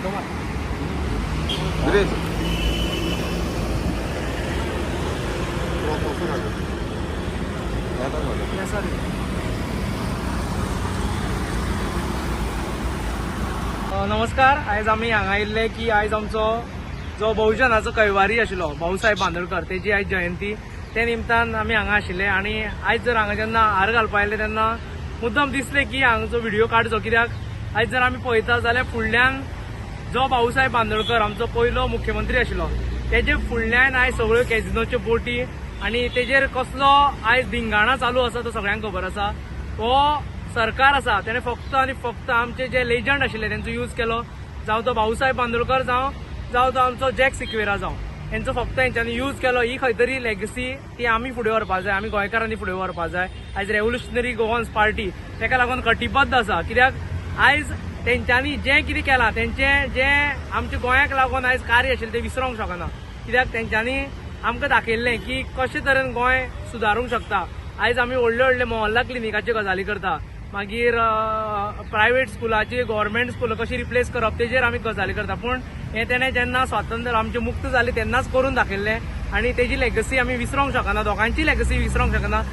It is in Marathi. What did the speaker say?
नमस्कार. आयज आमी हांगा आयिल्ले की आयज आमचो जो बहुजनाचो कैवारी आशिल्लो भाऊसाहेब बांदोडकर तेजी आयज जयंती. ते निमतान आमी हांगा आशिल्ले आनी आयज जर हांगा जेन्ना हार घालपा आयले तेन्ना मुद्दम दिसले की हांगाचो व्हिडिओ काडचो. कित्याक आयज जर आमी पळयता जाल्यार फुडल्यान जो भाऊसाहेब बांदोडकर आमचो पयलो मुख्यमंत्री आशिल्लो तेजे फुडल्यान आयज सगळ्यो कॅझिनोच्यो बोटी आनी तेजेर कसलो आयज धिंगाणा चालू आसा तो सगळ्यांक खबर आसा. हो सरकार आसा तेणे फक्त आनी फक्त आमचे जे लेजंड आशिल्ले तेंचो यूज केलो. जावं तो भाऊसाहेब बांदोडकर जावं तो आमचो जॅक सिक्वेरा जावं हेंचो फक्त हेंच्यांनी यूज केलो. ही खंय तरी लेगसी ती आमी फुडें व्हरपा जाय, आमी गोंयकारांनी फुडें व्हरपा जाय. आयज रेव्होल्युशनरी गोवन्स पार्टी तेका लागून कटिबद्ध आसा. कित्याक आयज तेंच्यांनी जें कितें केलां तेंचें जें आमच्या गोंयाक लागून आयज कार्य आशिल्लें तें विसरूंक शकना. कित्याक तेंच्यांनी आमकां दाखयल्लें की कशे तरेन गोंय सुदारूंक शकता. आयज आमी व्हडले व्हडले मोहल्ला क्लिनिकाच्यो गजाली करता, मागीर प्रायव्हेट स्कुलाची गव्हर्मेंट स्कुलां कशी रिप्लेस करप तेजेर आमी गजाली करता. पूण हें तेणें जेन्ना स्वातंत्र्य आमचें मुक्त जालें तेन्नाच करून दाखयल्लें आनी तेजी लेगसी आमी विसरूंक शकना, दोगांयची लेगसी विसरूंक शकना.